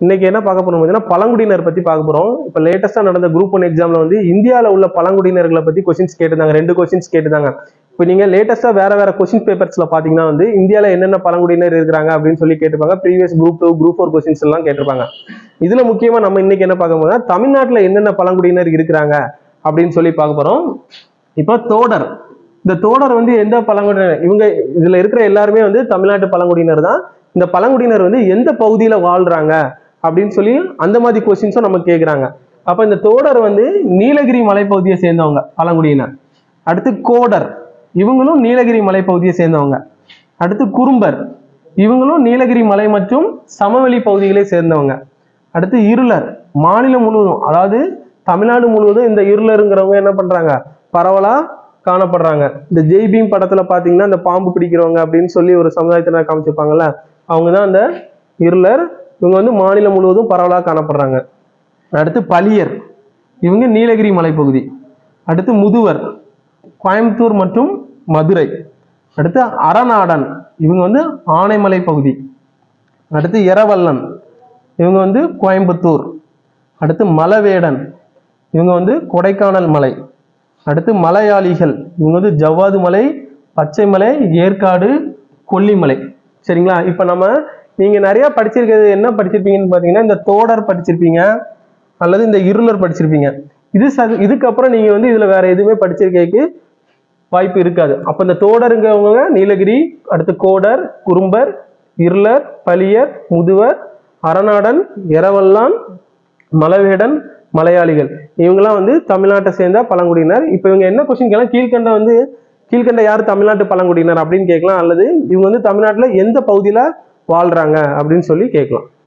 இன்னைக்கு என்ன பார்க்க போறோம் பார்த்தீங்கன்னா பழங்குடியினர் பத்தி பார்க்க போறோம். இப்போ லேட்டஸ்டா நடந்த குரூப் 1 எக்ஸாம்ல வந்து இந்தியாவில் உள்ள பழங்குடியினர்களை பத்தி கொஸ்டின்ஸ் கேட்டிருந்தாங்க. 2 கொஸ்டின்ஸ் கேட்டிருந்தாங்க. இப்போ நீங்க லேட்டஸ்டா வேற கொஸ்டின் பேப்பர்ஸ்ல பாத்தீங்கன்னா வந்து இந்தியாவில் என்னென்ன பழங்குடியினர் இருக்கிறாங்க அப்படின்னு சொல்லி கேட்டிருப்பாங்க. ப்ரீவியஸ் குரூப் 2 குரூப் 4 கொஸ்டின்ஸ் எல்லாம் கேட்டிருப்பாங்க. இதுல முக்கியமா நம்ம இன்னைக்கு என்ன பார்க்க போறோம்னா தமிழ்நாட்டில் என்னென்ன பழங்குடியினர் இருக்கிறாங்க அப்படின்னு சொல்லி பார்க்க போறோம். இப்போ தோடர், இந்த தோடர் வந்து எந்த பழங்குடியினர்? இவங்க இதுல இருக்கிற எல்லாருமே வந்து தமிழ்நாட்டு பழங்குடியினர் தான். இந்த பழங்குடியினர் வந்து எந்த பகுதியில வாழ்றாங்க அப்படின்னு சொல்லி அந்த மாதிரி கொஸ்டின்ஸும் நம்ம கேட்குறாங்க. அப்ப இந்த தோடர் வந்து நீலகிரி மலைப்பகுதியை சேர்ந்தவங்க பழங்குடியினர். அடுத்து கோடர், இவங்களும் நீலகிரி மலைப்பகுதியை சேர்ந்தவங்க. அடுத்து குறும்பர், இவங்களும் நீலகிரி மலை மற்றும் சமவெளி பகுதிகளை சேர்ந்தவங்க. அடுத்து இருளர், மாநிலம் முழுவதும் அதாவது தமிழ்நாடு முழுவதும் இந்த இருளருங்கிறவங்க என்ன பண்றாங்க, பரவலா காணப்படுறாங்க. இந்த ஜெய்பீம் படத்துல பாத்தீங்கன்னா இந்த பாம்பு பிடிக்கிறவங்க அப்படின்னு சொல்லி ஒரு சமுதாயத்தினர் காமிச்சிருப்பாங்கல்ல, அவங்கதான் அந்த இருளர். இவங்க வந்து மாநிலம் முழுவதும் பரவலாக காணப்படுறாங்க. அடுத்து பலியர், இவங்க நீலகிரி மலைப்பகுதி. அடுத்து முதுவர், கோயம்புத்தூர் மற்றும் மதுரை. அடுத்து அரணாடன், இவங்க வந்து ஆனைமலை பகுதி. அடுத்து எரவல்லன், இவங்க வந்து கோயம்புத்தூர். அடுத்து மலவேடன், இவங்க வந்து கொடைக்கானல் மலை. அடுத்து மலையாளிகள், இவங்க வந்து ஜவ்வாது மலை, பச்சை மலை, ஏற்காடு, கொல்லிமலை. சரிங்களா? இப்ப நம்ம நீங்க நிறைய படிச்சிருக்கிறது என்ன படிச்சிருப்பீங்கன்னு பாத்தீங்கன்னா இந்த தோடர் படிச்சிருப்பீங்க அல்லது இந்த இருளர் படிச்சிருப்பீங்க. இதுக்கப்புறம் நீங்க வந்து இதுல வேற எதுவுமே படிச்சிருக்கேக்கு வாய்ப்பு இருக்காது. அப்ப இந்த தோடருங்கிறவங்க நீலகிரி, அடுத்து கோடர், குறும்பர், இருளர், பலியர், முதுவர், அரணாடன், எரவல்லான், மலவேடன், மலையாளிகள், இவங்கெல்லாம் வந்து தமிழ்நாட்டை சேர்ந்த பழங்குடியினர். இப்ப இவங்க என்ன கொஸ்டின் கேட்கலாம், கீழ்கண்ட யார் தமிழ்நாட்டு பழங்குடியினர் அப்படின்னு கேட்கலாம், அல்லது இவங்க வந்து தமிழ்நாட்டுல எந்த பகுதியில வாழ்றாங்க அப்படின்னு சொல்லி கேட்கலாம்.